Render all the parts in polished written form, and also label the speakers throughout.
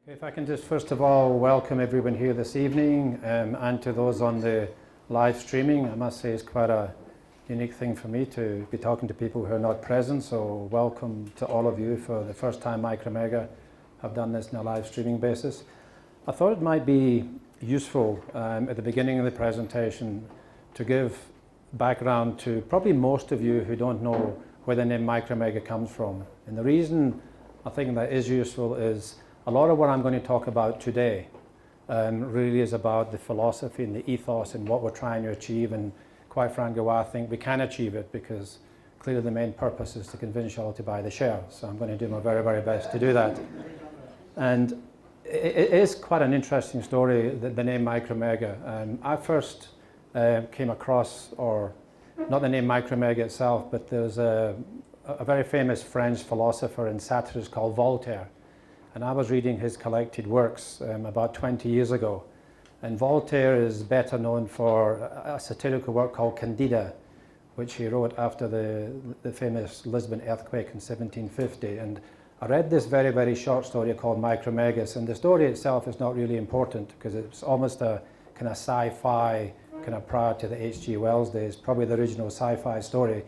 Speaker 1: If I can just first of all welcome everyone here this evening and to those on the live streaming. I must say it's quite a unique thing for me to be talking to people who are not present, so welcome to all of you for the first time MICROmega have done this on a live streaming basis. I thought it might be useful at the beginning of the presentation to give background to probably most of you who don't know where the name MICROmega comes from. And the reason I think that is useful is a lot of what I'm going to talk about today really is about the philosophy and the ethos and what we're trying to achieve, and quite frankly why I think we can achieve it, because clearly the main purpose is to convince you all to buy the shares. So I'm going to do my very, very best to do that. And it is quite an interesting story, the name MICROmega. I first came across, or not the name MICROmega itself, but there's a very famous French philosopher and satirist called Voltaire. And I was reading his collected works about 20 years ago. And Voltaire is better known for a satirical work called Candida, which he wrote after the famous Lisbon earthquake in 1750. And I read this very, very short story called MICROmegas. And the story itself is not really important because it's almost a kind of sci-fi, kind of prior to the H.G. Wells days, probably the original sci-fi story.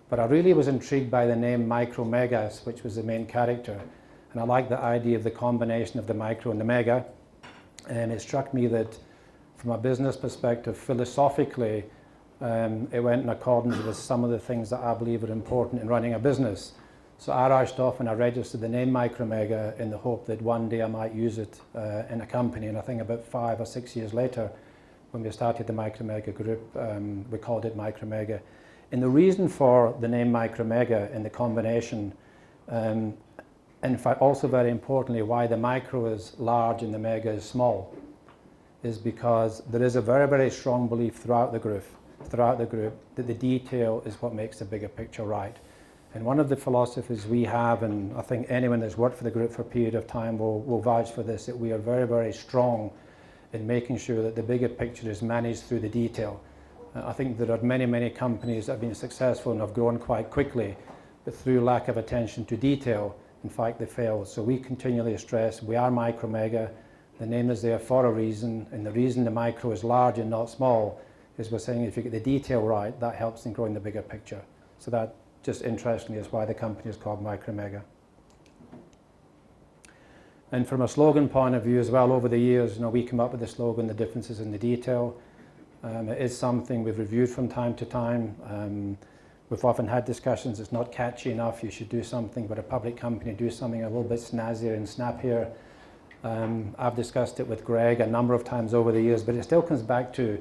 Speaker 1: But I really was intrigued by the name MICROmegas, which was the main character. And I like the idea of the combination of the micro and the mega. And it struck me that from a business perspective, philosophically, it went in accordance with some of the things that I believe are important in running a business. So I rushed off and I registered the name MICROmega in the hope that one day I might use it in a company. And I think about 5 or 6 years later, when we started the MICROmega group, we called it MICROmega. And the reason for the name MICROmega and the combination, in fact, also very importantly, why the micro is large and the mega is small, is because there is a very, very strong belief throughout the group that the detail is what makes the bigger picture right. And one of the philosophies we have, and I think anyone that's worked for the group for a period of time will vouch for this, that we are very, very strong in making sure that the bigger picture is managed through the detail. I think there are many, many companies that have been successful and have grown quite quickly, but through lack of attention to detail, in fact, they fail. So we continually stress we are MICROmega. The name is there for a reason, and the reason the micro is large and not small is we're saying if you get the detail right, that helps in growing the bigger picture. So that, just interestingly, is why the company is called MICROmega. And from a slogan point of view as well, over the years, we come up with the slogan, the differences in the detail. It is something we've reviewed from time to time. We've often had discussions, it's not catchy enough, you should do something, but a public company do something a little bit snazzier and snappier. I've discussed it with Greg a number of times over the years, but it still comes back to,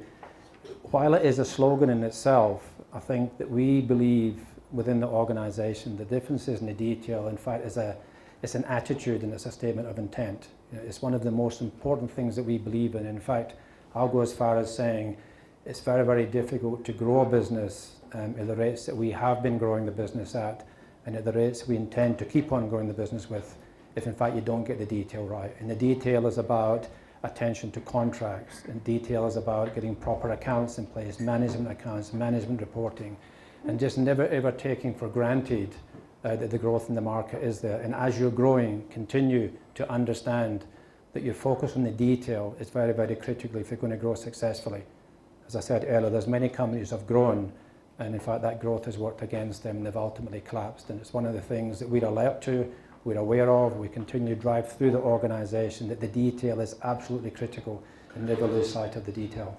Speaker 1: while it is a slogan in itself, I think that we believe within the organization the differences in the detail, in fact, it's an attitude and it's a statement of intent. It's one of the most important things that we believe in. In fact, I'll go as far as saying it's very, very difficult to grow a business at the rates that we have been growing the business at, and at the rates we intend to keep on growing the business with, if in fact you don't get the detail right. And the detail is about attention to contracts, and detail is about getting proper accounts in place, management accounts, management reporting, and just never ever taking for granted that the growth in the market is there. And as you're growing, continue to understand that your focus on the detail is very, very critical if you're going to grow successfully. As I said earlier, there's many companies that have grown, and in fact that growth has worked against them and they've ultimately collapsed. And it's one of the things that we're alert to, we're aware of, we continue to drive through the organization, that the detail is absolutely critical and never lose sight of the detail.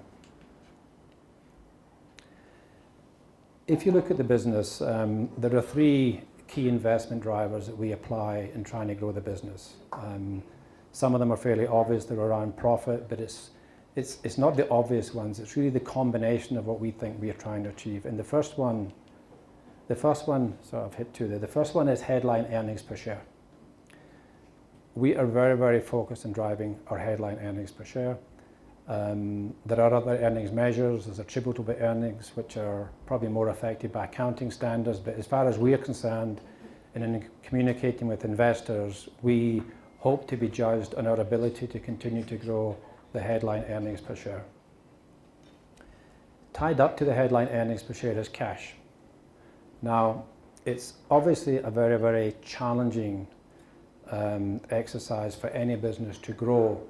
Speaker 1: If you look at the business, there are 3 key investment drivers that we apply in trying to grow the business. Some of them are fairly obvious, they're around profit, but it's not the obvious ones, it's really the combination of what we think we are trying to achieve. And the first one, so I've hit 2 there, the first one is headline earnings per share. We are very, very focused on driving our headline earnings per share. There are other earnings measures, there's attributable earnings, which are probably more affected by accounting standards, but as far as we are concerned, and in communicating with investors, we hope to be judged on our ability to continue to grow the headline earnings per share. Tied up to the headline earnings per share is cash. Now, it's obviously a very, very challenging exercise for any business to grow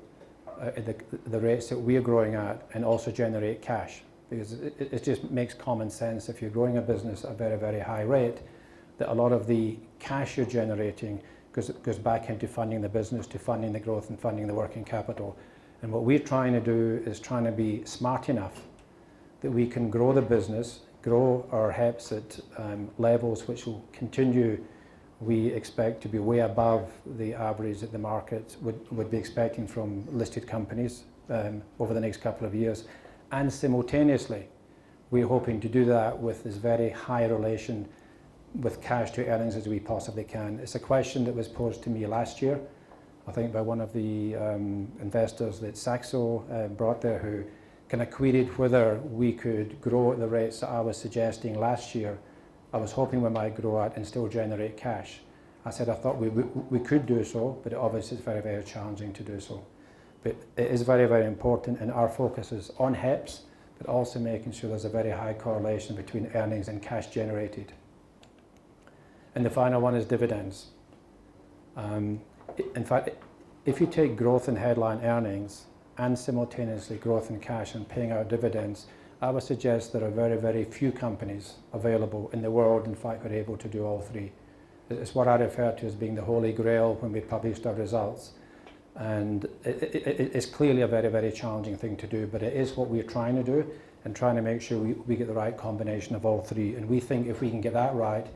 Speaker 1: at the rates that we're growing at and also generate cash. Because it just makes common sense if you're growing a business at a very, very high rate, that a lot of the cash you're generating goes back into funding the business, to funding the growth and funding the working capital. And what we're trying to do is trying to be smart enough that we can grow the business, grow our HEPS at levels which will continue, we expect, to be way above the average that the market would be expecting from listed companies over the next couple of years. And simultaneously, we're hoping to do that with this very high relation with cash to earnings as we possibly can. It's a question that was posed to me last year, I think by one of the investors that Saxo brought there, who kind of queried whether we could grow at the rates that I was suggesting last year. I was hoping we might grow at and still generate cash. I said I thought we could do so, but obviously it's very, very challenging to do so. But it is very, very important, and our focus is on HEPS, but also making sure there's a very high correlation between earnings and cash generated. And the final one is dividends. In fact, if you take growth in headline earnings and simultaneously growth in cash and paying out dividends, I would suggest there are very, very few companies available in the world, in fact, who are able to do all three. It's what I refer to as being the holy grail when we published our results. And it's clearly a very, very challenging thing to do, but it is what we're trying to do, and trying to make sure we get the right combination of all three. And we think if we can get that right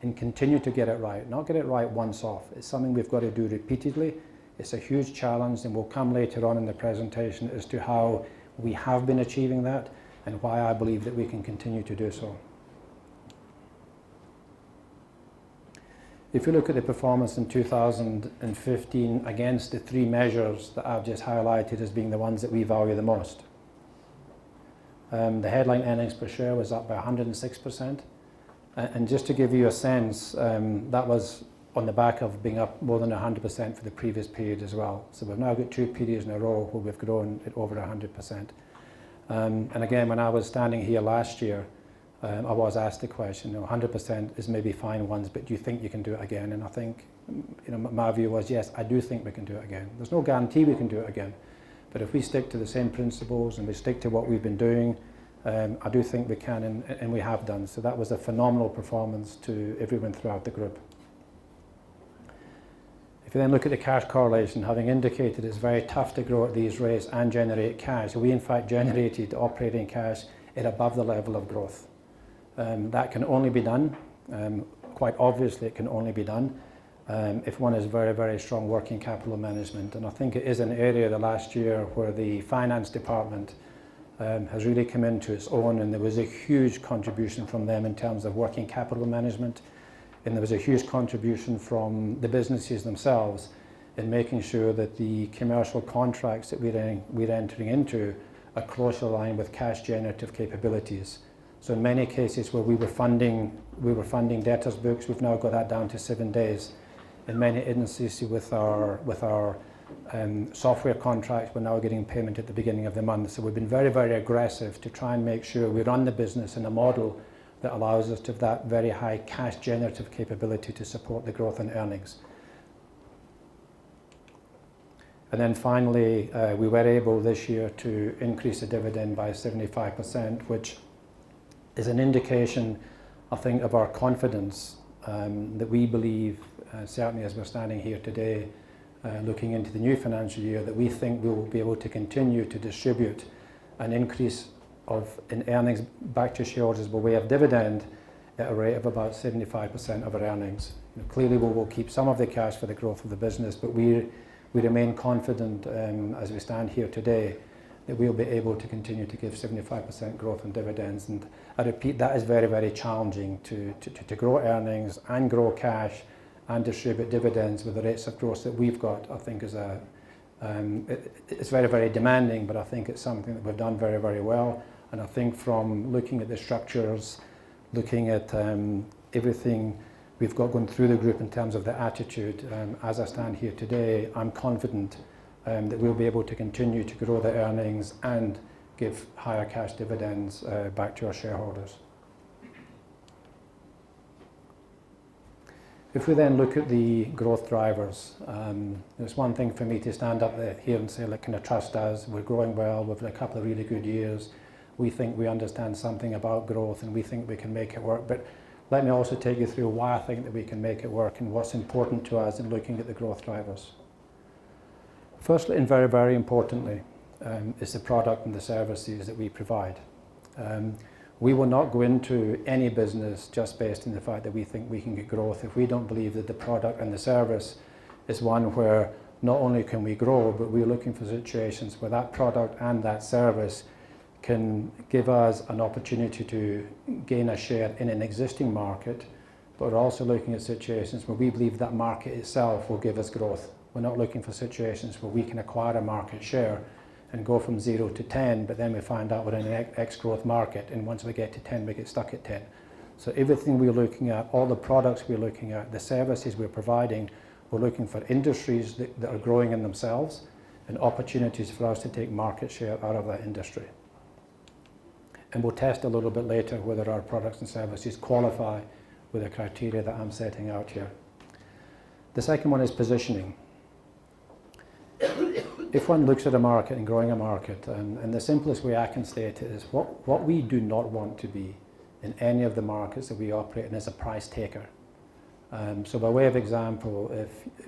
Speaker 1: and continue to get it right, not get it right once off, it's something we've got to do repeatedly. It's a huge challenge, and we'll come later on in the presentation as to how we have been achieving that and why I believe that we can continue to do so. If you look at the performance in 2015 against the three measures that I've just highlighted as being the ones that we value the most, the headline earnings per share was up by 106%. And just to give you a sense, that was on the back of being up more than 100% for the previous period as well. So we've now got 2 periods in a row where we've grown at over 100%. And again, when I was standing here last year, I was asked the question, 100% is maybe fine ones, but do you think you can do it again? And I think, my view was, yes, I do think we can do it again. There's no guarantee we can do it again. But if we stick to the same principles and we stick to what we've been doing, I do think we can, and we have done. So that was a phenomenal performance to everyone throughout the group. If you then look at the cash correlation, having indicated it's very tough to grow at these rates and generate cash, we in fact generated operating cash at above the level of growth. That can only be done, quite obviously it can only be done, if one has very, very strong working capital management. And I think it is an area the last year where the finance department has really come into its own, and there was a huge contribution from them in terms of working capital management, and there was a huge contribution from the businesses themselves in making sure that the commercial contracts that we're entering into are closely aligned with cash generative capabilities. So in many cases where we were funding debtors books, we've now got that down to 7 days. In many instances with our software contracts, we're now getting payment at the beginning of the month. So we've been very, very aggressive to try and make sure we run the business in a model that allows us to have that very high cash generative capability to support the growth in earnings. And then finally, we were able this year to increase the dividend by 75%, which is an indication, I think, of our confidence that we believe, certainly as we're standing here today, looking into the new financial year, that we think we will be able to continue to distribute an increase in earnings back to shareholders by way of dividend at a rate of about 75% of our earnings. Clearly we will keep some of the cash for the growth of the business, but we remain confident as we stand here today that we'll be able to continue to give 75% growth in dividends. And I repeat, that is very, very challenging to grow earnings and grow cash and distribute dividends with the rates of growth that we've got. I think it's very, very demanding, but I think it's something that we've done very, very well. And I think from looking at the structures, looking at everything we've got going through the group in terms of the attitude, as I stand here today, I'm confident that we'll be able to continue to grow the earnings and give higher cash dividends back to our shareholders. If we then look at the growth drivers, it's one thing for me to stand up here and say, like, kind of trust us, we're growing well, we've had a couple of really good years, we think we understand something about growth and we think we can make it work. But let me also take you through why I think that we can make it work and what's important to us in looking at the growth drivers. Firstly, and very, very importantly, is the product and the services that we provide. We will not go into any business just based on the fact that we think we can get growth if we don't believe that the product and the service is one where not only can we grow, but we're looking for situations where that product and that service can give us an opportunity to gain a share in an existing market, but we're also looking at situations where we believe that market itself will give us growth. We're not looking for situations where we can acquire a market share and go from 0 to 10, but then we find out we're in an X growth market, and once we get to 10, we get stuck at 10. So everything we're looking at, all the products we're looking at, the services we're providing, we're looking for industries that are growing in themselves and opportunities for us to take market share out of that industry. And we'll test a little bit later whether our products and services qualify with the criteria that I'm setting out here. The second one is positioning. If one looks at a market and growing a market, and the simplest way I can state it is what we do not want to be in any of the markets that we operate in is a price taker. So by way of example,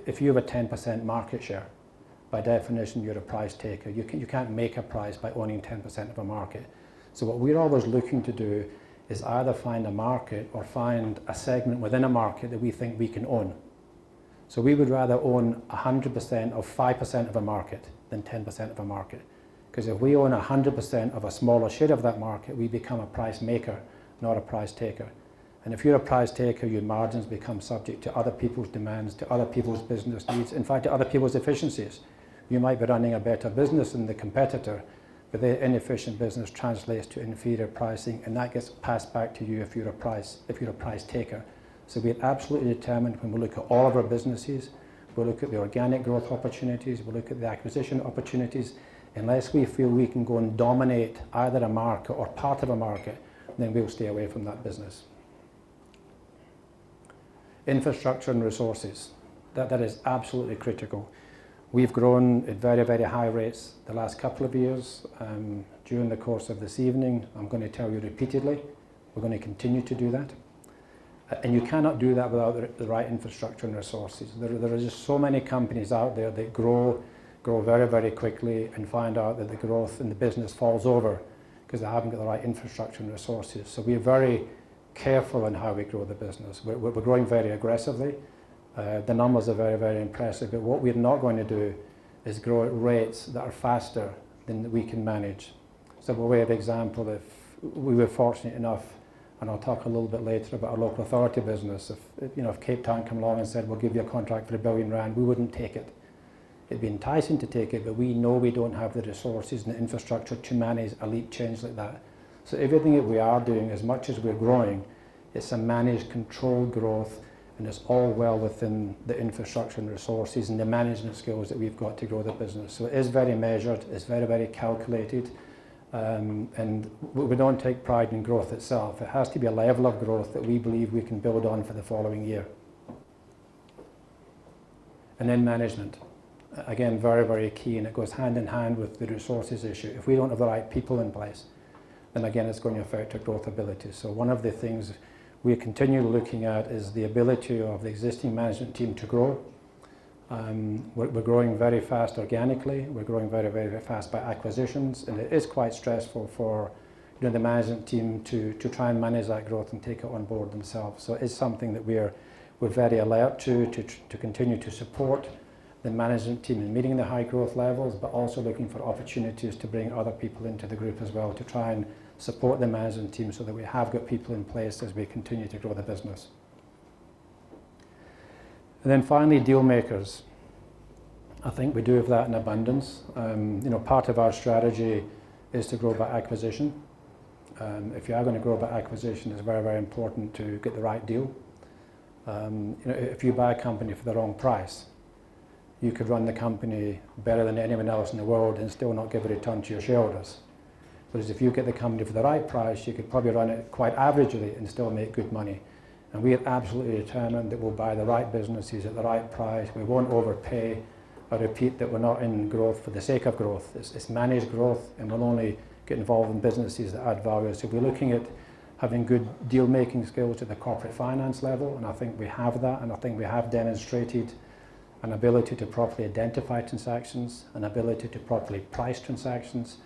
Speaker 1: if you have a 10% market share, by definition you're a price taker. You can't make a price by owning 10% of a market. So what we're always looking to do is either find a market or find a segment within a market that we think we can own. So we would rather own 100% of 5% of a market than 10% of a market. Because if we own 100% of a smaller share of that market, we become a price maker, not a price taker. And if you're a price taker, your margins become subject to other people's demands, to other people's business needs, in fact, to other people's efficiencies. You might be running a better business than the competitor, but their inefficient business translates to inferior pricing, and that gets passed back to you if you're a price taker. So we're absolutely determined when we look at all of our businesses, we'll look at the organic growth opportunities, we'll look at the acquisition opportunities. Unless we feel we can go and dominate either a market or part of a market, then we'll stay away from that business. Infrastructure and resources. That is absolutely critical. We've grown at very, very high rates the last couple of years. During the course of this evening, I'm going to tell you repeatedly, we're going to continue to do that. And you cannot do that without the right infrastructure and resources. There are just so many companies out there that grow very, very quickly and find out that the growth in the business falls over because they haven't got the right infrastructure and resources. So we're very careful in how we grow the business. We're growing very aggressively. The numbers are very, very impressive, but what we're not going to do is grow at rates that are faster than we can manage. So by way of example, if we were fortunate enough, and I'll talk a little bit later about our local authority business, if Cape Town come along and said, we'll give you a contract for R1 billion, we wouldn't take it. It'd be enticing to take it, but we know we don't have the resources and the infrastructure to manage a leap change like that. So everything that we are doing, as much as we're growing, it's a managed, controlled growth, and it's all well within the infrastructure and resources and the management skills that we've got to grow the business. So it is very measured, it's very, very calculated, and we don't take pride in growth itself. It has to be a level of growth that we believe we can build on for the following year. And then management. Again, very, very key, and it goes hand in hand with the resources issue. If we don't have the right people in place, then again it's going to affect our growth ability. So one of the things we're continually looking at is the ability of the existing management team to grow. We're growing very fast organically, we're growing very, very fast by acquisitions, and it is quite stressful for the management team to try and manage that growth and take it on board themselves. So it is something that we're very alert to continue to support the management team in meeting the high growth levels, but also looking for opportunities to bring other people into the group as well to try and support the management team so that we have got people in place as we continue to grow the business. And then finally, deal makers. I think we do have that in abundance. Part of our strategy is to grow by acquisition. If you are going to grow by acquisition, it's very, very important to get the right deal. If you buy a company for the wrong price, you could run the company better than anyone else in the world and still not give a return to your shareholders. Whereas if you get the company for the right price, you could probably run it quite averagely and still make good money. And we are absolutely determined that we'll buy the right businesses at the right price. We won't overpay. I repeat that we're not in growth for the sake of growth. It's managed growth, and we'll only get involved in businesses that add value. So we're looking at having good deal-making skills at the corporate finance level, and I think we have that, and I think we have demonstrated an ability to properly identify transactions, an ability to properly price transactions,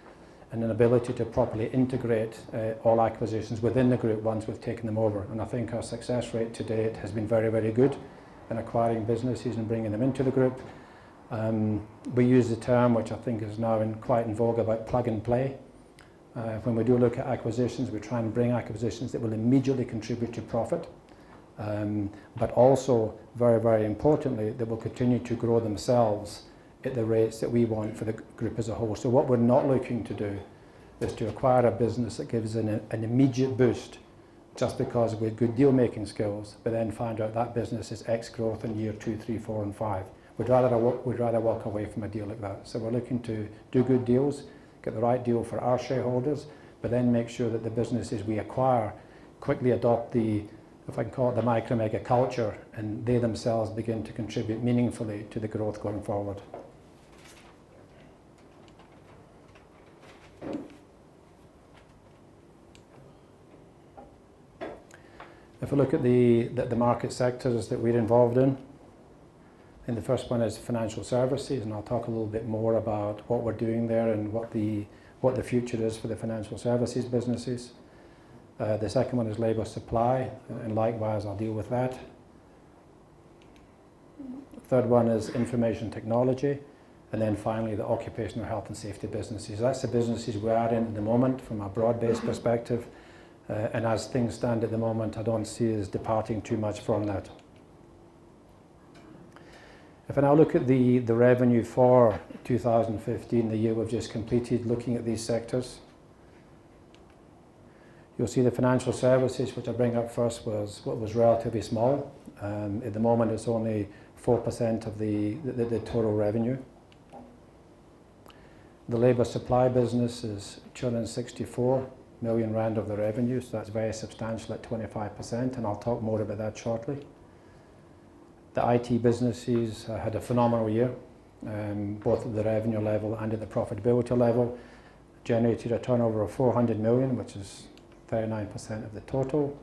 Speaker 1: and an ability to properly integrate all acquisitions within the group once we've taken them over. And I think our success rate to date has been very, very good in acquiring businesses and bringing them into the group. We use the term, which I think is now quite in vogue, about plug and play. When we do look at acquisitions, we try and bring acquisitions that will immediately contribute to profit, but also, very, very importantly, that will continue to grow themselves at the rates that we want for the group as a whole. So what we're not looking to do is to acquire a business that gives an immediate boost just because we have good deal-making skills, but then find out that business is X growth in year 2, 3, 4 and 5. We'd rather walk away from a deal like that. So we're looking to do good deals, get the right deal for our shareholders, but then make sure that the businesses we acquire quickly adopt the, if I can call it, the MICROmega culture, and they themselves begin to contribute meaningfully to the growth going forward. If we look at the market sectors that we're involved in, and the first one is financial services, and I'll talk a little bit more about what we're doing there and what the future is for the financial services businesses. The second one is labour supply, and likewise I'll deal with that. The third one is information technology, and then finally the occupational health and safety businesses. That's the businesses we are in at the moment from a broad-based perspective, and as things stand at the moment, I don't see us departing too much from that. If I now look at the revenue for 2015, the year we've just completed, looking at these sectors, you'll see the financial services, which I bring up first, was relatively small. At the moment, it's only 4% of the total revenue. The labour supply business is 264 million rand of the revenue, so that's very substantial at 25%, and I'll talk more about that shortly. The IT businesses had a phenomenal year, both at the revenue level and at the profitability level. Generated a turnover of 400 million, which is 39% of the total.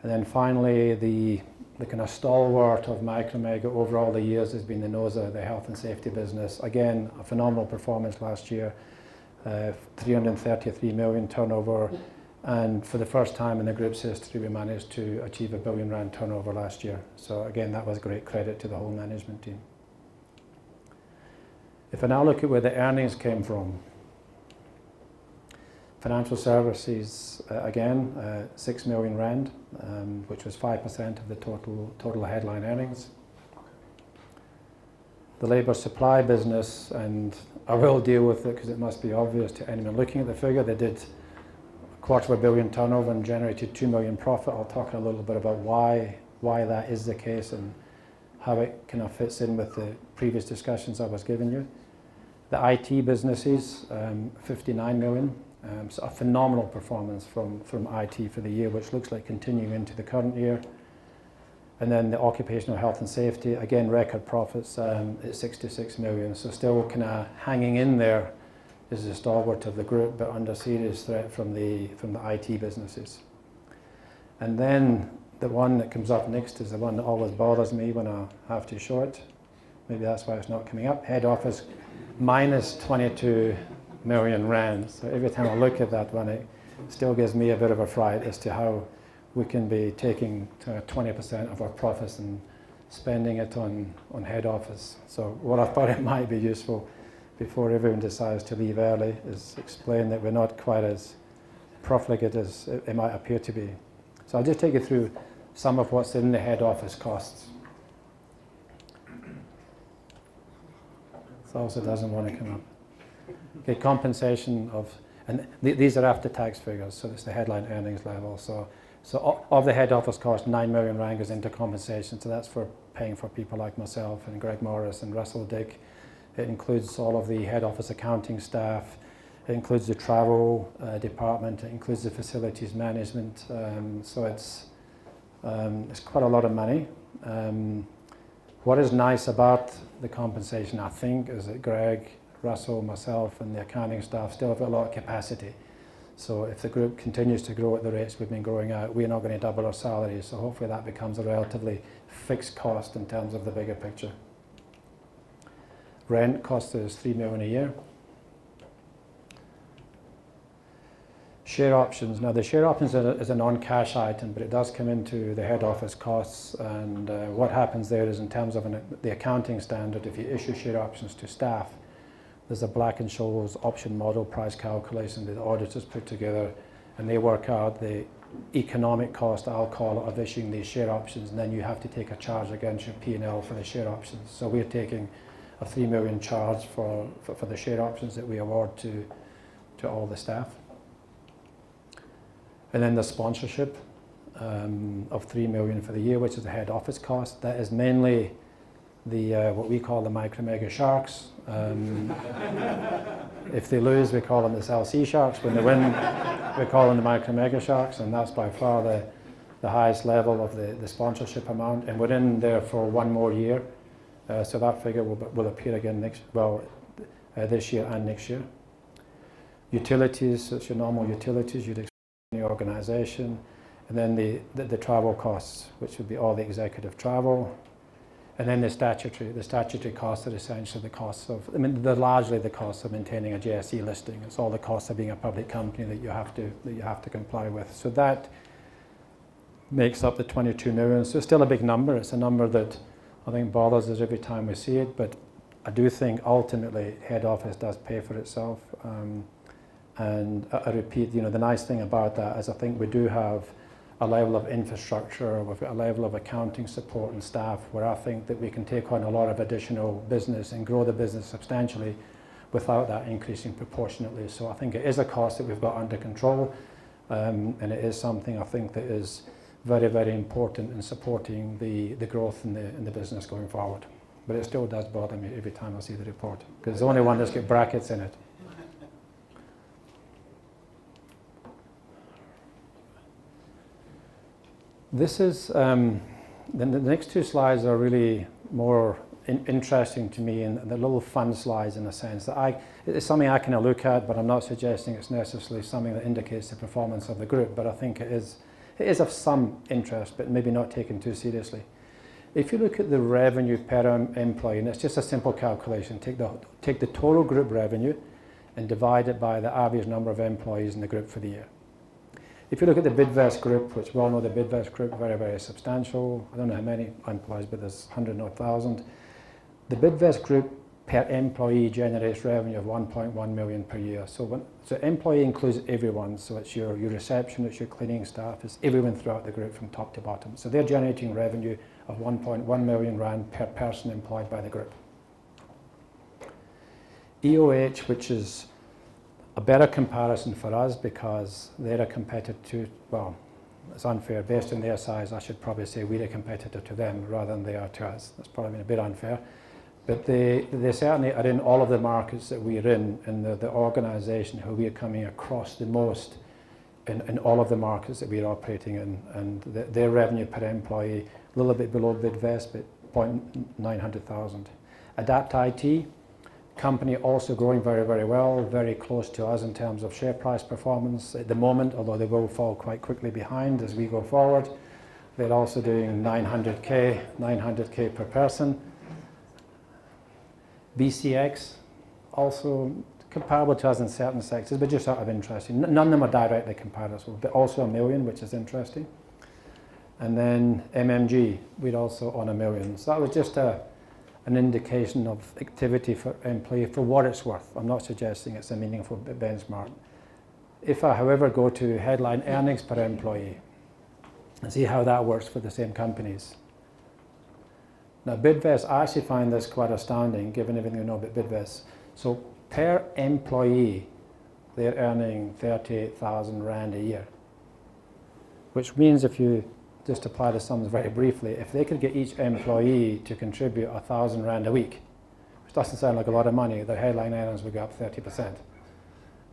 Speaker 1: And then finally, the kind of stalwart of MICROmega over all the years has been the NOSA, the health and safety business. Again, a phenomenal performance last year, 333 million turnover, and for the first time in the group's history we managed to achieve a R1 billion turnover last year. So again, that was great credit to the whole management team. If I now look at where the earnings came from, financial services, again, 6 million rand, which was 5% of the total headline earnings. The labour supply business, and I will deal with it because it must be obvious to anyone looking at the figure, they did $250 million turnover and generated 2 million profit. I'll talk a little bit about why that is the case and how it kind of fits in with the previous discussions I was giving you. The IT businesses, 59 million, so a phenomenal performance from IT for the year, which looks like continuing into the current year. And then the occupational health and safety, again, record profits at 66 million, so still kind of hanging in there is the stalwart of the group, but under serious threat from the IT businesses. And then the one that comes up next is the one that always bothers me when I have to show it. Maybe that's why it's not coming up. Head office, minus 22 million rand. So every time I look at that one, it still gives me a bit of a fright as to how we can be taking 20% of our profits and spending it on head office. So what I thought it might be useful before everyone decides to leave early is explain that we're not quite as profligate as it might appear to be. So I'll just take you through some of what's in the head office costs. It also doesn't want to come up. Okay, compensation of, and these are after tax figures, so it's the headline earnings level. So of the head office cost, 9 million rand goes into compensation, so that's for paying for people like myself and Greg Morris and Russell Dick. It includes all of the head office accounting staff, it includes the travel department, it includes the facilities management, so it's It's quite a lot of money. What is nice about the compensation, I think, is that Greg, Russell, myself and the accounting staff still have a lot of capacity. So if the group continues to grow at the rates we've been growing at, we're not going to double our salaries. So hopefully that becomes a relatively fixed cost in terms of the bigger picture. Rent costs us $3 million a year. Share options. Now the share options is a non-cash item, but it does come into the head office costs, and what happens there is in terms of the accounting standard, if you issue share options to staff, there's a Black-Scholes option model price calculation that the auditors put together, and they work out the economic cost, I'll call it, of issuing these share options, and then you have to take a charge against your P&L for the share options. So we're taking a $3 million charge for the share options that we award to all the staff. And then the sponsorship of $3 million for the year, which is the head office cost. That is mainly the what we call the MICROmega sharks. If they lose, we call them the LC sharks. When they win, we call them the MICROmega sharks, and that's by far the highest level of the sponsorship amount. And we're in there for one more year, so that figure will appear again this year and next year. Utilities, so it's your normal utilities you'd expect in the organisation, and then the travel costs, which would be all the executive travel. And then the statutory costs are essentially the costs of, they're largely the costs of maintaining a JSE listing. It's all the costs of being a public company that you have to comply with. So that makes up the 22 million. So it's still a big number. It's a number that I think bothers us every time we see it, but I do think ultimately head office does pay for itself. And I repeat, the nice thing about that is I think we do have a level of infrastructure, we've got a level of accounting support and staff where I think that we can take on a lot of additional business and grow the business substantially without that increasing proportionately. So I think it is a cost that we've got under control, and it is something I think that is very, very important in supporting the growth in the business going forward. But it still does bother me every time I see the report, because it's the only one that's got brackets in it. This is, the next two slides are really more interesting to me, and the little fun slides in a sense that it's something I kind of look at, but I'm not suggesting it's necessarily something that indicates the performance of the group, but I think it is of some interest, but maybe not taken too seriously. If you look at the revenue per employee, and it's just a simple calculation, take the total group revenue and divide it by the average number of employees in the group for the year. If you look at the Bidvest group, which we all know the Bidvest group, very, very substantial. I don't know how many employees, but there's 100,000. The Bidvest group per employee generates revenue of 1.1 million per year. So employee includes everyone. So it's your reception, it's your cleaning staff, it's everyone throughout the group from top to bottom. So they're generating revenue of 1.1 million rand per person employed by the group. EOH, which is a better comparison for us because they're a competitor to, well, it's unfair. Based on their size, I should probably say we're a competitor to them rather than they are to us. That's probably a bit unfair. But they certainly are in all of the markets that we're in, and the organisation who we are coming across the most in all of the markets that we're operating in. And their revenue per employee, a little bit below Bidvest, but 900,000. Adapt IT, company also growing very, very well, very close to us in terms of share price performance at the moment, although they will fall quite quickly behind as we go forward. They're also doing 900k per person. BCX, also comparable to us in certain sectors, but just out of interest. None of them are directly comparable, but also 1 million, which is interesting. And then MMG, we're also on 1 million. So that was just an indication of activity for employee for what it's worth. I'm not suggesting it's a meaningful benchmark. If I, however, go to headline earnings per employee and see how that works for the same companies. Now Bidvest, I actually find this quite astounding given everything we know about Bidvest. So per employee, they're earning 38,000 rand a year, which means if you just apply the sums very briefly, if they could get each employee to contribute 1,000 rand a week, which doesn't sound like a lot of money, their headline earnings would go up 30%.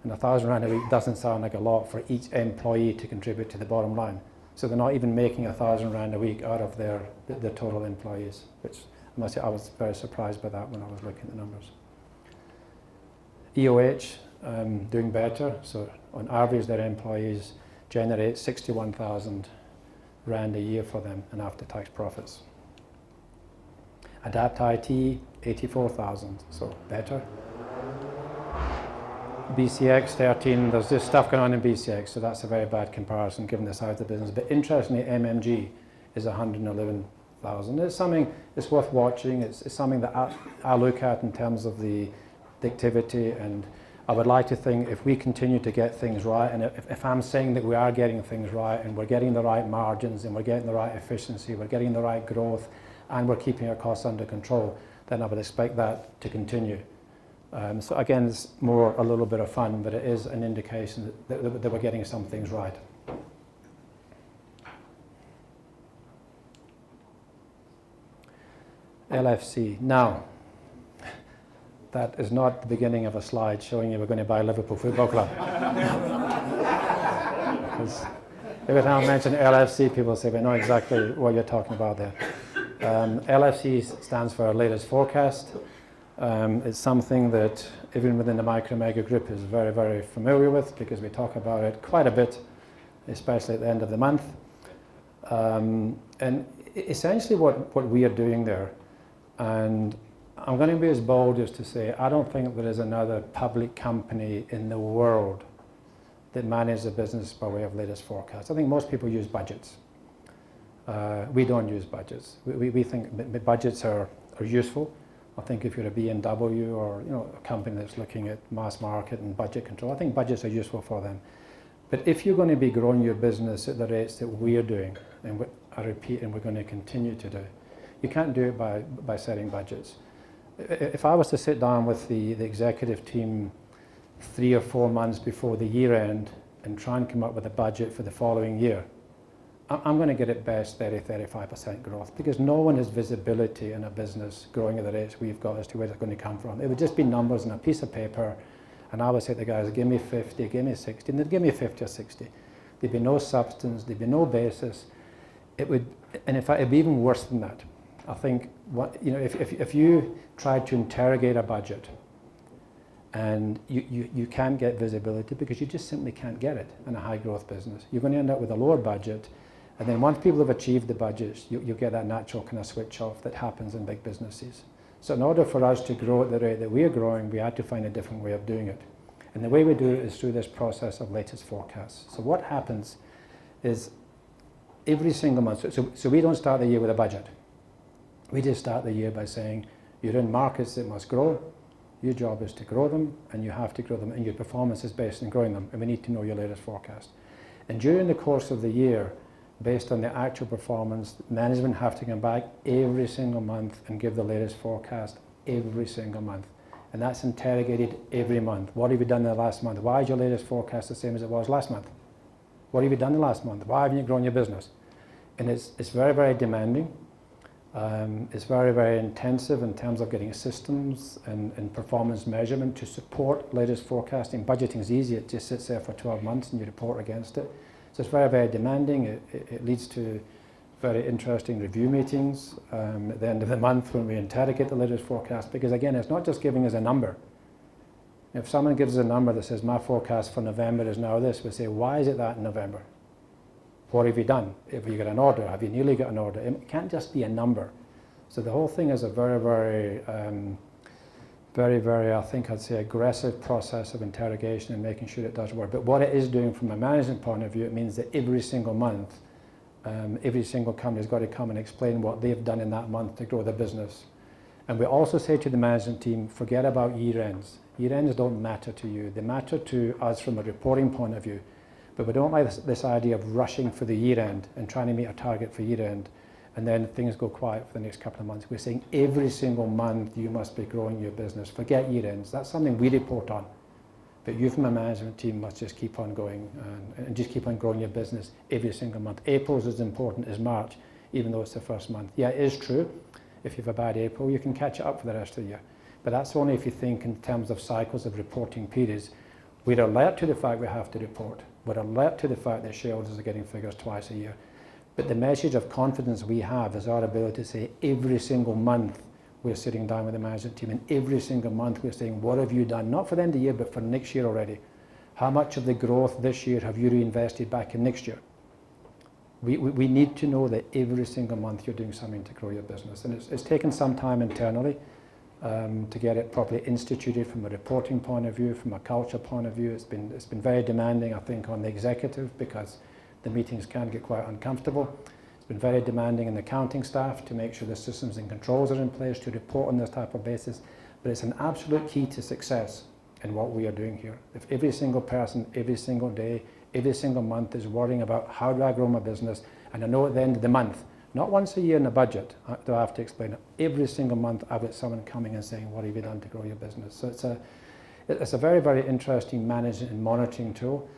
Speaker 1: And 1,000 rand a week doesn't sound like a lot for each employee to contribute to the bottom line. So they're not even making £1,000 a week out of their total employees, which I must say I was very surprised by that when I was looking at the numbers. EOH doing better, so on average their employees generate 61,000 Rand a year for them in after-tax profits. Adapt IT, 84,000, so better. BCX 13, there's just stuff going on in BCX, so that's a very bad comparison given the size of the business. But interestingly, MMG is 111,000. It's something it's worth watching. It's something that I look at in terms of the activity, and I would like to think if we continue to get things right, and if I'm saying that we are getting things right, and we're getting the right margins, and we're getting the right efficiency, we're getting the right growth, and we're keeping our costs under control, then I would expect that to continue. So again, it's more a little bit of fun, but it is an indication that we're getting some things right. LFC. Now, that is not the beginning of a slide showing you we're going to buy Liverpool Football Club. Every time I mention LFC, people say, we know exactly what you're talking about there. LFC stands for latest forecast. It's something that everyone within the MICROmega group is very, very familiar with because we talk about it quite a bit, especially at the end of the month. And essentially what we are doing there, and I'm going to be as bold as to say I don't think there is another public company in the world that manages a business by way of latest forecast. I think most people use budgets. We don't use budgets. We think budgets are useful. I think if you're a BMW or a company that's looking at mass market and budget control, I think budgets are useful for them. But if you're going to be growing your business at the rates that we're doing, and I repeat, and we're going to continue to do, you can't do it by setting budgets. If I was to sit down with the executive team 3 or 4 months before the year end and try and come up with a budget for the following year, I'm going to get at best 30-35% growth because no one has visibility in a business growing at the rates we've got as to where it's going to come from. It would just be numbers on a piece of paper, and I would say to the guys, give me 50, give me 60, and they'd give me 50 or 60. There'd be no substance, there'd be no basis. It would, and in fact, it'd be even worse than that. I think if you tried to interrogate a budget and you can't get visibility because you just simply can't get it in a high growth business, you're going to end up with a lower budget. And then once people have achieved the budgets, you'll get that natural kind of switch off that happens in big businesses. So in order for us to grow at the rate that we are growing, we had to find a different way of doing it. And the way we do it is through this process of latest forecasts. So what happens is every single month, so we don't start the year with a budget. We just start the year by saying, you're in markets that must grow, your job is to grow them, and you have to grow them, and your performance is based on growing them, and we need to know your latest forecast. And during the course of the year, based on the actual performance, management have to come back every single month and give the latest forecast every single month. And that's interrogated every month. What have you done in the last month? Why is your latest forecast the same as it was last month? What have you done the last month? Why haven't you grown your business? And it's very, very demanding. It's very, very intensive in terms of getting systems and performance measurement to support latest forecasting. Budgeting is easy. It just sits there for 12 months and you report against it. So it's very, very demanding. It leads to very interesting review meetings at the end of the month when we interrogate the latest forecast, because again, it's not just giving us a number. If someone gives us a number that says my forecast for November is now this, we say, why is it that in November? What have you done? Have you got an order? Have you nearly got an order? It can't just be a number. So the whole thing is a very, very, I think I'd say, aggressive process of interrogation and making sure it does work. But what it is doing from a management point of view, it means that every single month, every single company has got to come and explain what they've done in that month to grow their business. And we also say to the management team, forget about year ends. Year ends don't matter to you. They matter to us from a reporting point of view. But we don't like this idea of rushing for the year end and trying to meet a target for year end, and then things go quiet for the next couple of months. We're saying every single month you must be growing your business. Forget year ends. That's something we report on. But you from a management team must just keep on going and just keep on growing your business every single month. April is as important as March, even though it's the first month. Yeah, it is true. If you have a bad April, you can catch it up for the rest of the year. But that's only if you think in terms of cycles of reporting periods. We're alert to the fact we have to report. We're alert to the fact that shareholders are getting figures twice a year. But the message of confidence we have is our ability to say every single month we're sitting down with the management team, and every single month we're saying, what have you done? Not for the end of the year, but for next year already. How much of the growth this year have you reinvested back in next year? We need to know that every single month you're doing something to grow your business. And it's taken some time internally to get it properly instituted from a reporting point of view, from a culture point of view. It's been very demanding, I think, on the executive, because the meetings can get quite uncomfortable. It's been very demanding in the accounting staff to make sure the systems and controls are in place to report on this type of basis. But it's an absolute key to success in what we are doing here. If every single person, every single day, every single month is worrying about how do I grow my business, and I know at the end of the month, not once a year in a budget, do I have to explain it. Every single month I've got someone coming and saying, what have you done to grow your business? So it's a very, very interesting management and monitoring tool.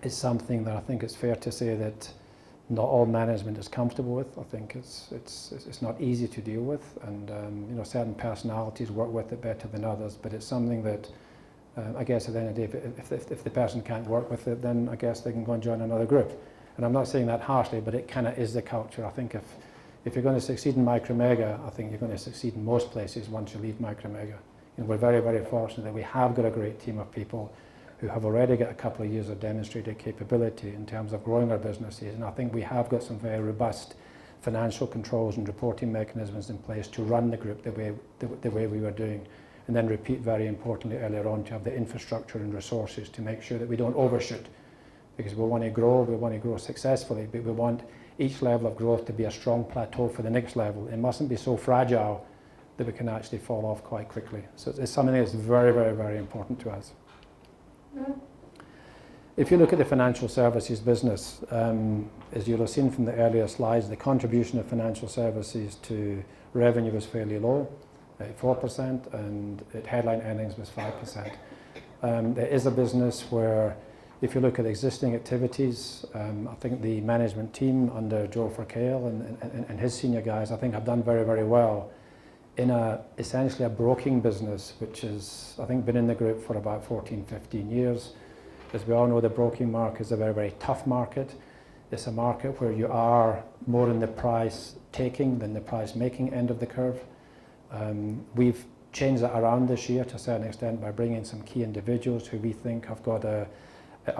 Speaker 1: It's something that I think it's fair to say that not all management is comfortable with. I think it's not easy to deal with, and certain personalities work with it better than others, but it's something that I guess at the end of the day, if the person can't work with it, then I guess they can go and join another group. And I'm not saying that harshly, but it kind of is the culture. I think if you're going to succeed in MICROmega, I think you're going to succeed in most places once you leave MICROmega. We're very, very fortunate that we have got a great team of people who have already got a couple of years of demonstrated capability in terms of growing our businesses. And I think we have got some very robust financial controls and reporting mechanisms in place to run the group the way we were doing. And then repeat, very importantly, earlier on, to have the infrastructure and resources to make sure that we don't overshoot. Because we want to grow successfully, but we want each level of growth to be a strong plateau for the next level. It mustn't be so fragile that we can actually fall off quite quickly. So it's something that's very, very, very important to us. If you look at the financial services business, as you'll have seen from the earlier slides, the contribution of financial services to revenue was fairly low, 4%, and headline earnings was 5%. There is a business where, if you look at existing activities, I think the management team under Joe Forcale and his senior guys, I think have done very, very well in essentially a broking business, which has, I think, been in the group for about 14, 15 years. As we all know, the broking market is a very, very tough market. It's a market where you are more in the price taking than the price making end of the curve. We've changed that around this year to a certain extent by bringing some key individuals who we think have got a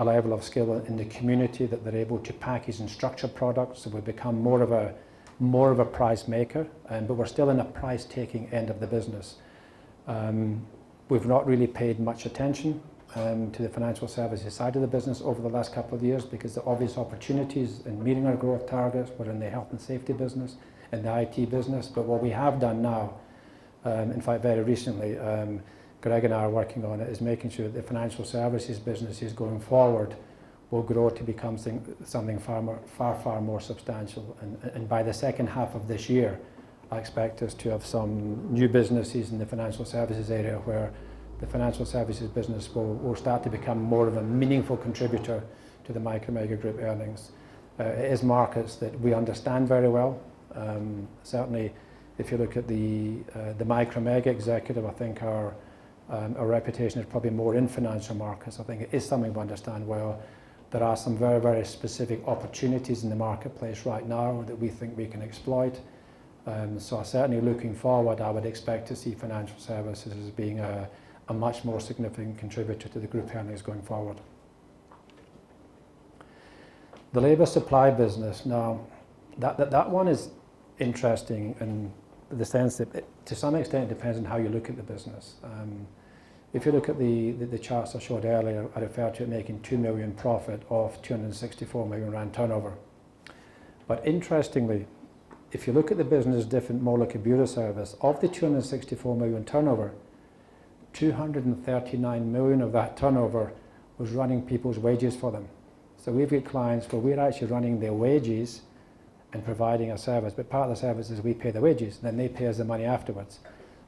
Speaker 1: level of skill in the community that they're able to package and structure products, so we've become more of a price maker, but we're still in a price taking end of the business. We've not really paid much attention to the financial services side of the business over the last couple of years, because the obvious opportunities in meeting our growth targets were in the health and safety business and the IT business. But what we have done now, in fact very recently, Greg and I are working on it, is making sure that the financial services businesses going forward will grow to become something far more substantial. And by the second half of this year, I expect us to have some new businesses in the financial services area where the financial services business will start to become more of a meaningful contributor to the MICROmega Group earnings. It is markets that we understand very well. Certainly, if you look at the MICROmega executive, I think our reputation is probably more in financial markets. I think it is something we understand well. There are some very, very specific opportunities in the marketplace right now that we think we can exploit. So certainly looking forward, I would expect to see financial services as being a much more significant contributor to the group earnings going forward. The labour supply business, now that one is interesting in the sense that to some extent it depends on how you look at the business. If you look at the charts I showed earlier, I referred to it making 2 million profit off 264 million rand turnover. But interestingly, if you look at the business different, more like a bureau service, of the 264 million turnover, 239 million of that turnover was running people's wages for them. So we've got clients where we're actually running their wages and providing a service, but part of the service is we pay the wages, then they pay us the money afterwards.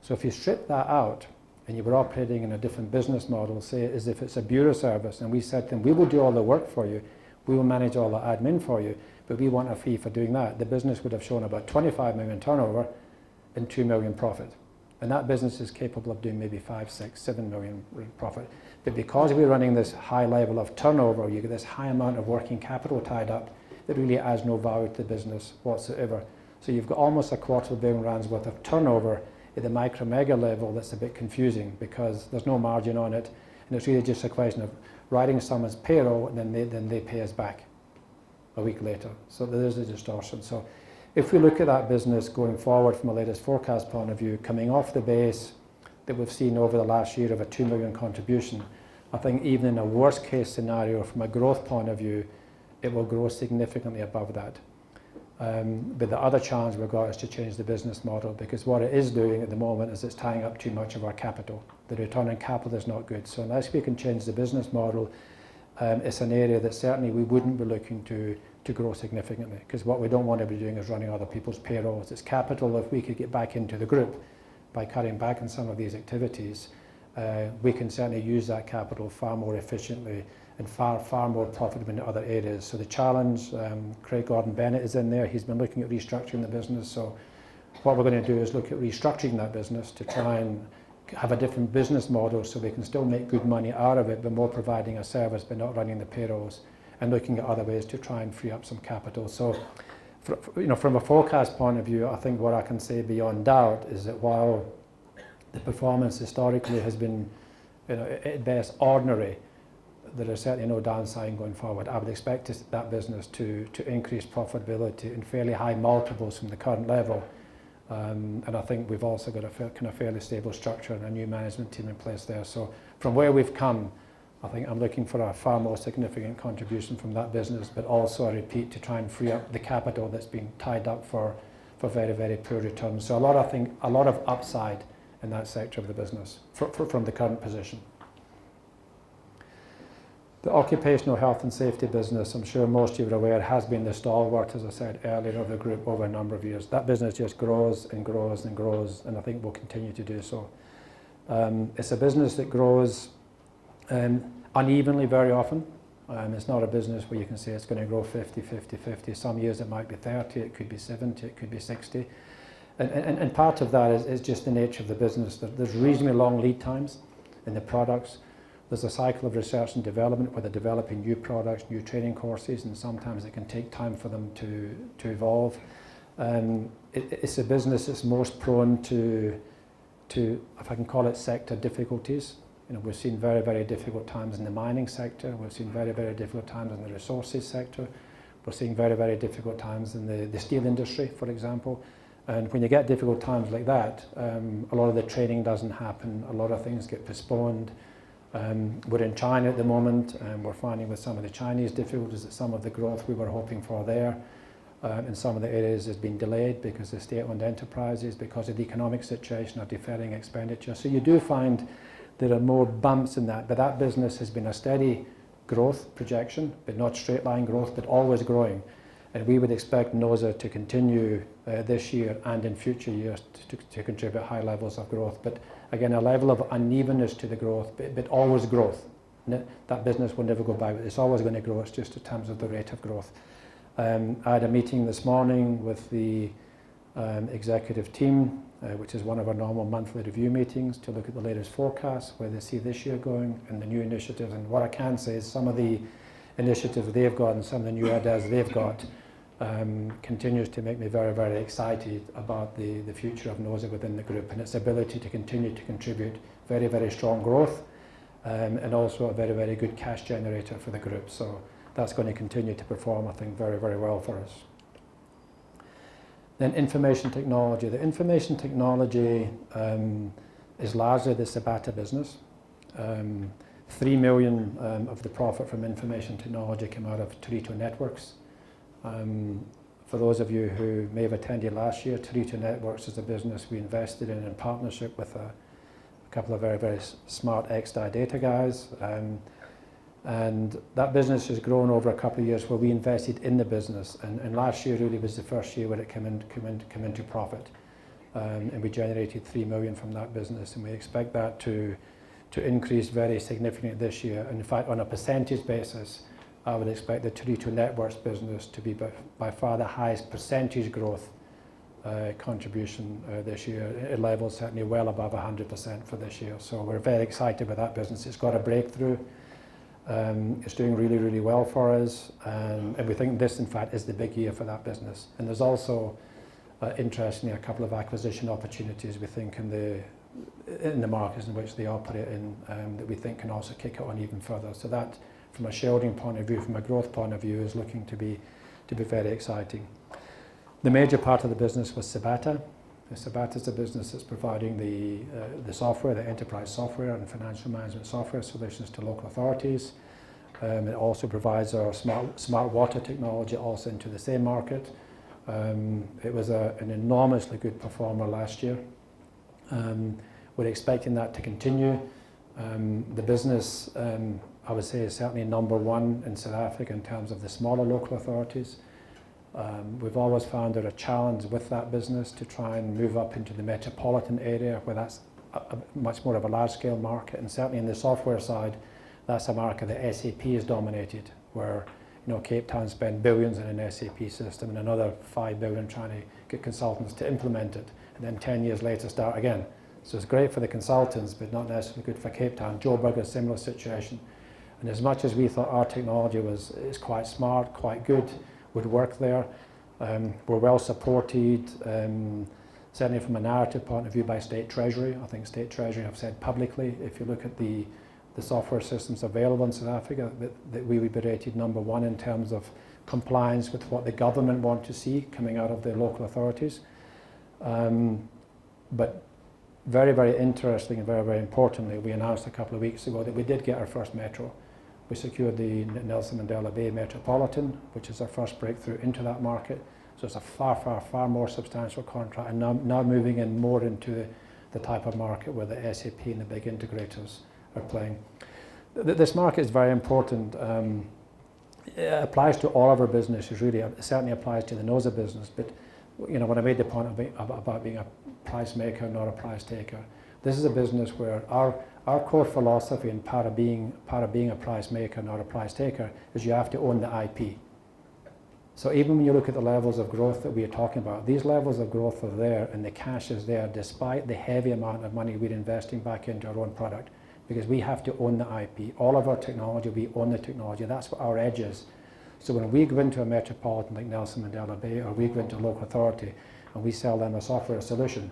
Speaker 1: So if you strip that out and you were operating in a different business model, say as if it's a bureau service, and we said to them, we will do all the work for you, we will manage all the admin for you, but we want a fee for doing that, the business would have shown about 25 million turnover and 2 million profit. And that business is capable of doing maybe 5, 6, 7 million profit. But because we're running this high level of turnover, you get this high amount of working capital tied up that really adds no value to the business whatsoever. So you've got almost £250,000,000 worth of turnover at the MICROmega level that's a bit confusing because there's no margin on it, and it's really just a question of writing someone's payroll and then they pay us back a week later. So there's a distortion. So if we look at that business going forward from a latest forecast point of view, coming off the base that we've seen over the last year of a 2 million contribution, I think even in a worst case scenario from a growth point of view, it will grow significantly above that. But the other challenge we've got is to change the business model, because what it is doing at the moment is it's tying up too much of our capital. The return on capital is not good. So unless we can change the business model, it's an area that certainly we wouldn't be looking to grow significantly, because what we don't want to be doing is running other people's payrolls. It's capital. If we could get back into the group by cutting back on some of these activities, we can certainly use that capital far more efficiently and far more profitably in other areas. So the challenge, Craig Gordon-Bennett is in there. He's been looking at restructuring the business. So what we're going to do is look at restructuring that business to try and have a different business model so we can still make good money out of it, but more providing a service but not running the payrolls, and looking at other ways to try and free up some capital. So from a forecast point of view, I think what I can say beyond doubt is that while the performance historically has been at best ordinary, there is certainly no downside going forward. I would expect that business to increase profitability in fairly high multiples from the current level. And I think we've also got a kind of fairly stable structure and a new management team in place there. So from where we've come, I think I'm looking for a far more significant contribution from that business, but also, I repeat, to try and free up the capital that's been tied up for very, very poor returns. So a lot of upside in that sector of the business from the current position. The occupational health and safety business, I'm sure most of you are aware, has been the stalwart, as I said earlier, of the group over a number of years. That business just grows and grows and grows, and I think will continue to do so. It's a business that grows unevenly very often. It's not a business where you can say it's going to grow 50, 50, 50. Some years it might be 30, it could be 70, it could be 60. And part of that is just the nature of the business. There's reasonably long lead times in the products. There's a cycle of research and development where they're developing new products, new training courses, and sometimes it can take time for them to evolve. It's a business that's most prone to, if I can call it, sector difficulties. We've seen very, very difficult times in the mining sector. We've seen very, very difficult times in the resources sector. We're seeing very, very difficult times in the steel industry, for example. And when you get difficult times like that, a lot of the training doesn't happen. A lot of things get postponed. We're in China at the moment, and we're finding with some of the Chinese difficulties that some of the growth we were hoping for there in some of the areas has been delayed because the state-owned enterprises, because of the economic situation, are deferring expenditure. So you do find there are more bumps in that, but that business has been a steady growth projection, but not straight line growth, but always growing. And we would expect NOSA to continue this year and in future years to contribute high levels of growth. But again, a level of unevenness to the growth, but always growth. That business will never go backward. It's always going to grow. It's just in terms of the rate of growth. I had a meeting this morning with the executive team, which is one of our normal monthly review meetings, to look at the latest forecasts, where they see this year going, and the new initiatives. And what I can say is some of the initiatives they've got and some of the new ideas they've got continues to make me very, very excited about the future of NOSA within the group and its ability to continue to contribute very, very strong growth and also a very, very good cash generator for the group. So that's going to continue to perform, I think, very, very well for us. Then information technology. The information technology is largely the Sabata business. 3 million of the profit from information technology came out of Torito Networks. For those of you who may have attended last year, Torito Networks is a business we invested in partnership with a couple of very, very smart ex-data guys. And that business has grown over a couple of years where we invested in the business. And last year really was the first year where it came into profit. And we generated 3 million from that business. And we expect that to increase very significantly this year. And in fact, on a percentage basis, I would expect the Torito Networks business to be by far the highest percentage growth contribution this year. It levels certainly well above 100% for this year. So we're very excited with that business. It's got a breakthrough. It's doing really, really well for us. And we think this, in fact, is the big year for that business. And there's also, interestingly, a couple of acquisition opportunities we think in the markets in which they operate in that we think can also kick it on even further. So that, from a shareholding point of view, from a growth point of view, is looking to be very exciting. The major part of the business was Sabata. Sabata is a business that's providing the software, the enterprise software and financial management software solutions to local authorities. It also provides our smart water technology also into the same market. It was an enormously good performer last year. We're expecting that to continue. The business, I would say, is certainly number one in South Africa in terms of the smaller local authorities. We've always found it a challenge with that business to try and move up into the metropolitan area where that's much more of a large-scale market, and certainly in the software side, that's a market that SAP has dominated, where Cape Town spend billions in an SAP system and another 5 billion trying to get consultants to implement it, and then 10 years later start again. So it's great for the consultants, but not necessarily good for Cape Town. Joburg is a similar situation, and as much as we thought our technology is quite smart, quite good, would work there. We're well supported, certainly from a narrative point of view, by State Treasury. I think State Treasury have said publicly, if you look at the software systems available in South Africa, that we would be rated number one in terms of compliance with what the government want to see coming out of the local authorities. But very, very interesting and very, very importantly, we announced a couple of weeks ago that we did get our first metro. We secured the Nelson Mandela Bay Metropolitan, which is our first breakthrough into that market. So it's a far, far, far more substantial contract, and now moving in more into the type of market where the SAP and the big integrators are playing. This market is very important. It applies to all of our businesses, really. It certainly applies to the NOSA business, but when I made the point about being a price maker, not a price taker, this is a business where our core philosophy and part of being a price maker, not a price taker, is you have to own the IP. So even when you look at the levels of growth that we are talking about, these levels of growth are there and the cash is there despite the heavy amount of money we're investing back into our own product, because we have to own the IP. All of our technology, we own the technology. That's what our edge is. So when we go into a metropolitan like Nelson Mandela Bay, or we go into a local authority and we sell them a software solution,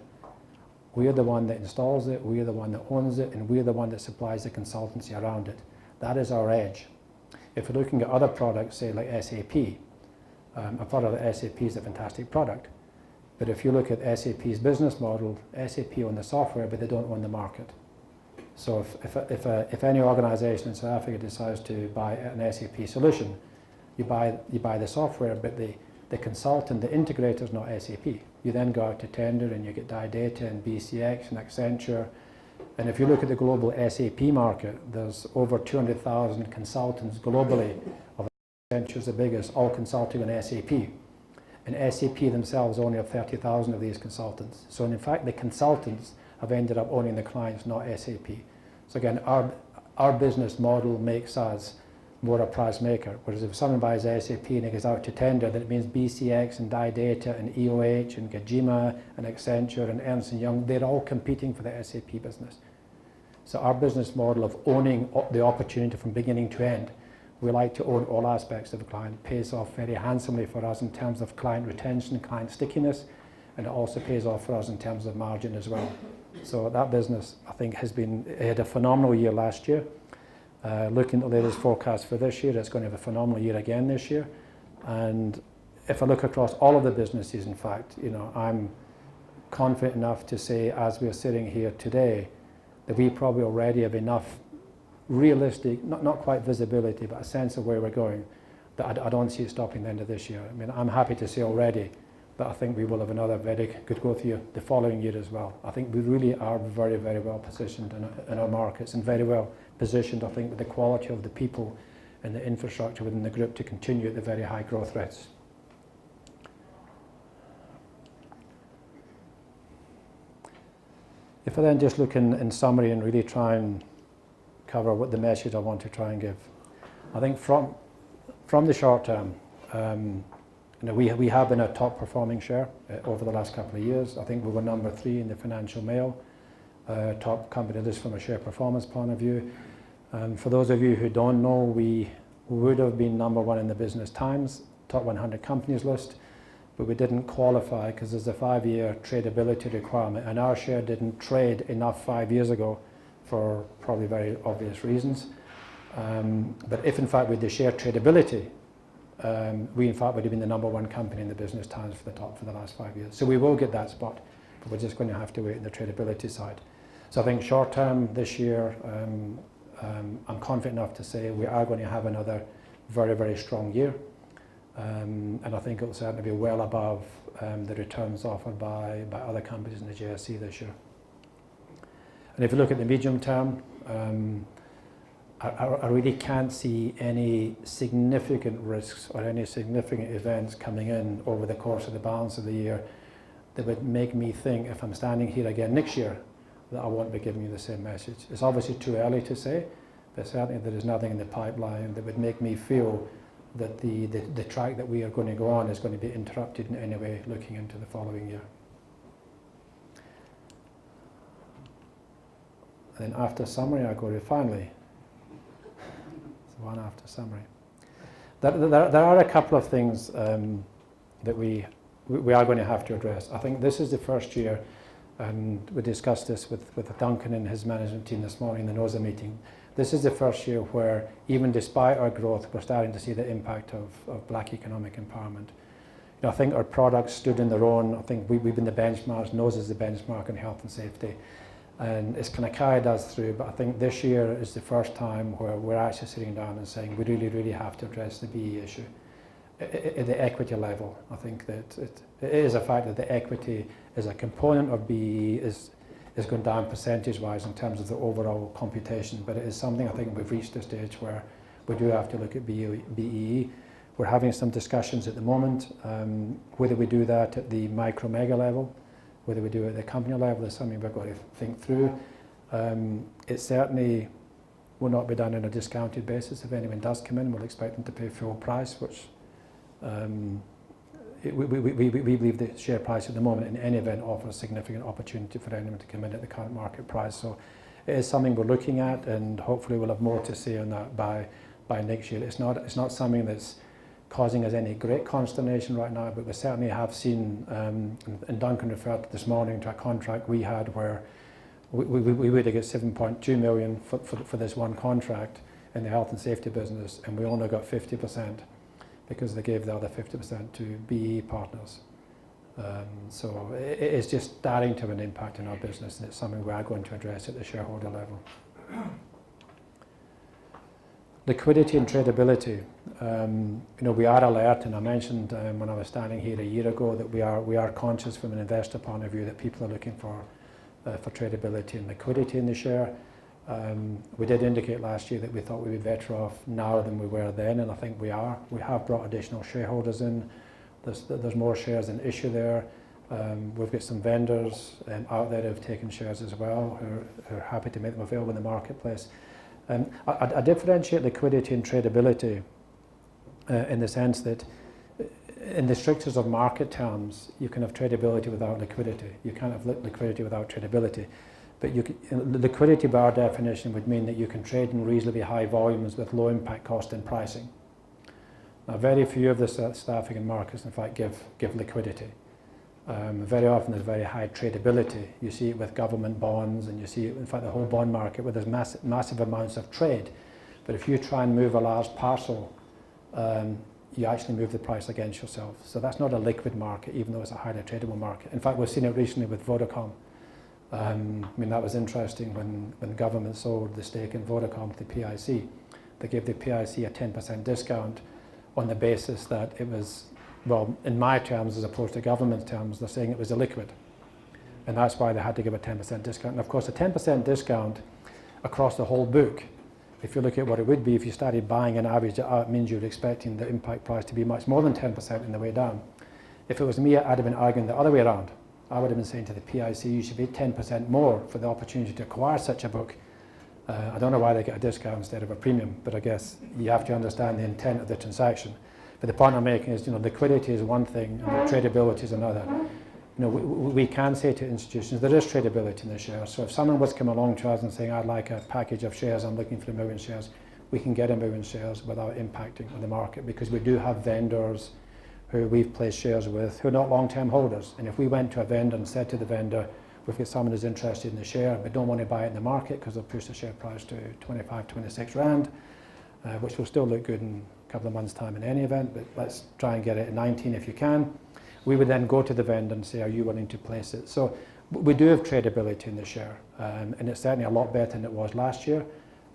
Speaker 1: we are the one that installs it, we are the one that owns it, and we are the one that supplies the consultancy around it. That is our edge. If you're looking at other products, say like SAP, a product like SAP is a fantastic product. But if you look at SAP's business model, SAP own the software, but they don't own the market. So if any organization in South Africa decides to buy an SAP solution, you buy the software, but the consultant, the integrator is not SAP. You then go out to tender and you get Data and BCX and Accenture. And if you look at the global SAP market, there's over 200,000 consultants globally. Accenture's the biggest, all consulting on SAP. And SAP themselves only have 30,000 of these consultants. So in fact, the consultants have ended up owning the clients, not SAP. So again, our business model makes us more a price maker. Whereas if someone buys SAP and it goes out to tender, then it means BCX and Data and EOH and Gajima and Accenture and Ernst & Young, they're all competing for the SAP business. So our business model of owning the opportunity from beginning to end, we like to own all aspects of the client. It pays off very handsomely for us in terms of client retention, client stickiness, and it also pays off for us in terms of margin as well. So that business, I think, it had a phenomenal year last year. Looking at the latest forecast for this year, it's going to have a phenomenal year again this year. And if I look across all of the businesses, in fact, I'm confident enough to say, as we're sitting here today, that we probably already have enough realistic, not quite visibility, but a sense of where we're going, that I don't see it stopping the end of this year. I mean, I'm happy to say already that I think we will have another very good growth year the following year as well. I think we really are very, very well positioned in our markets, and very well positioned, I think, with the quality of the people and the infrastructure within the group to continue at the very high growth rates. If I then just look in summary and really try and cover what the message I want to try and give. I think from the short term, We have been a top performing share over the last couple of years. I think we were number 3 in the Financial Mail, top company list from a share performance point of view. For those of you who don't know, we would have been number 1 in the Business Times top 100 companies list, but we didn't qualify because there's a 5-year tradability requirement, and our share didn't trade enough 5 years ago for probably very obvious reasons. But if in fact with the share tradability, we in fact would have been the number 1 company in the Business Times for the last 5 years. So we will get that spot, but we're just going to have to wait on the tradability side. So I think short term this year, I'm confident enough to say we are going to have another very, very strong year. And I think it will certainly be well above the returns offered by other companies in the JSE this year. And if you look at the medium term, I really can't see any significant risks or any significant events coming in over the course of the balance of the year that would make me think, if I'm standing here again next year, that I won't be giving you the same message. It's obviously too early to say, but certainly there is nothing in the pipeline that would make me feel that the track that we are going to go on is going to be interrupted in any way looking into the following year. And then after summary, I go to finally. So one after summary. There are a couple of things that we are going to have to address. I think this is the first year, and we discussed this with Duncan and his management team this morning in the NOSA meeting. This is the first year where, even despite our growth, we're starting to see the impact of black economic empowerment. I think our products stood on their own. I think we've been the benchmarks. NOSA is the benchmark in health and safety. And it's kind of carried us through, but I think this year is the first time where we're actually sitting down and saying we really, really have to address the BE issue. At the equity level, I think that it is a fact that the equity as a component of BE is going down percentage-wise in terms of the overall computation, but it is something I think we've reached a stage where we do have to look at BEE. We're having some discussions at the moment, whether we do that at the MICROmega level, whether we do it at the company level is something we've got to think through. It certainly will not be done on a discounted basis. If anyone does come in, we'll expect them to pay full price, which we believe the share price at the moment in any event offers significant opportunity for anyone to come in at the current market price. So it is something we're looking at, and hopefully we'll have more to say on that by next year. It's not something that's causing us any great consternation right now, but we certainly have seen, and Duncan referred this morning to a contract we had where we would have got 7.2 million for this one contract in the health and safety business, and we only got 50% because they gave the other 50% to BE partners. So it is just starting to have an impact on our business, and it's something we are going to address at the shareholder level. Liquidity and tradability. We are alert, and I mentioned when I was standing here a year ago that we are conscious from an investor point of view that people are looking for tradability and liquidity in the share. We did indicate last year that we thought we'd be better off now than we were then, and I think we are. We have brought additional shareholders in. There's more shares in issue there. We've got some vendors out there who have taken shares as well, who are happy to make them available in the marketplace. I differentiate liquidity and tradability in the sense that in the strictest of market terms, you can have tradability without liquidity. You can't have liquidity without tradability. But liquidity by our definition would mean that you can trade in reasonably high volumes with low impact cost in pricing. Now, very few of the staffing and markets, in fact, give liquidity. Very often there's very high tradability. You see it with government bonds, and you see it, in fact, the whole bond market where there's massive amounts of trade. But if you try and move a large parcel, you actually move the price against yourself. So that's not a liquid market, even though it's a highly tradable market. In fact, we've seen it recently with Vodacom. That was interesting when the government sold the stake in Vodacom to the PIC. They gave the PIC a 10% discount on the basis that it was, well, in my terms as opposed to government terms, they're saying it was illiquid. And that's why they had to give a 10% discount. And of course, a 10% discount across the whole book, if you look at what it would be if you started buying and averaged it out, it means you're expecting the impact price to be much more than 10% in the way down. If it was me, I'd have been arguing the other way around. I would have been saying to the PIC, you should pay 10% more for the opportunity to acquire such a book. I don't know why they get a discount instead of a premium, but I guess you have to understand the intent of the transaction. But the point I'm making is, liquidity is one thing and tradability is another. We can say to institutions, there is tradability in the shares. So if someone was coming along to us and saying, I'd like a package of shares, I'm looking for 1 million shares, we can get 1 million shares without impacting on the market, because we do have vendors who we've placed shares with who are not long-term holders. And if we went to a vendor and said to the vendor, we've got someone who's interested in the share but don't want to buy it in the market because they'll push the share price to 25, 26 rand, which will still look good in a couple of months' time in any event, but let's try and get it at 19 if you can. We would then go to the vendor and say, are you willing to place it? So we do have tradability in the share, and it's certainly a lot better than it was last year,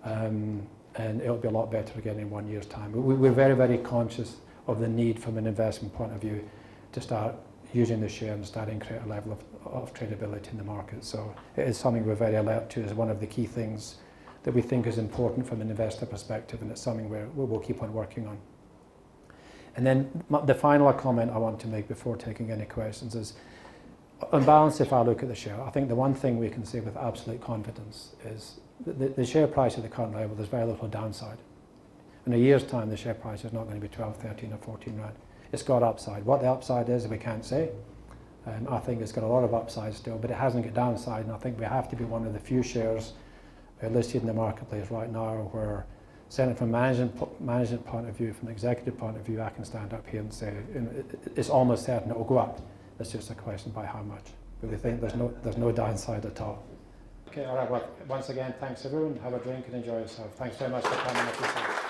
Speaker 1: and it'll be a lot better again in 1 year's time. We're very, very conscious of the need from an investment point of view to start using the share and starting to create a level of tradability in the market. So it is something we're very alert to as one of the key things that we think is important from an investor perspective, and it's something we'll keep on working on. And then the final comment I want to make before taking any questions is, on balance, if I look at the share, I think the one thing we can say with absolute confidence is the share price at the current level, there's very little downside. In a year's time, the share price is not going to be 12, 13 or 14 rand. It's got upside. What the upside is, we can't say. I think it's got a lot of upside still, but it hasn't got downside, and I think we have to be one of the few shares listed in the marketplace right now where, certainly from management point of view, from an executive point of view, I can stand up here and say it's almost certain it will go up. It's just a question by how much. But we think there's no downside at all. Okay, all right. Well, once again, thanks everyone. Have a drink and enjoy yourself. Thanks very much for coming.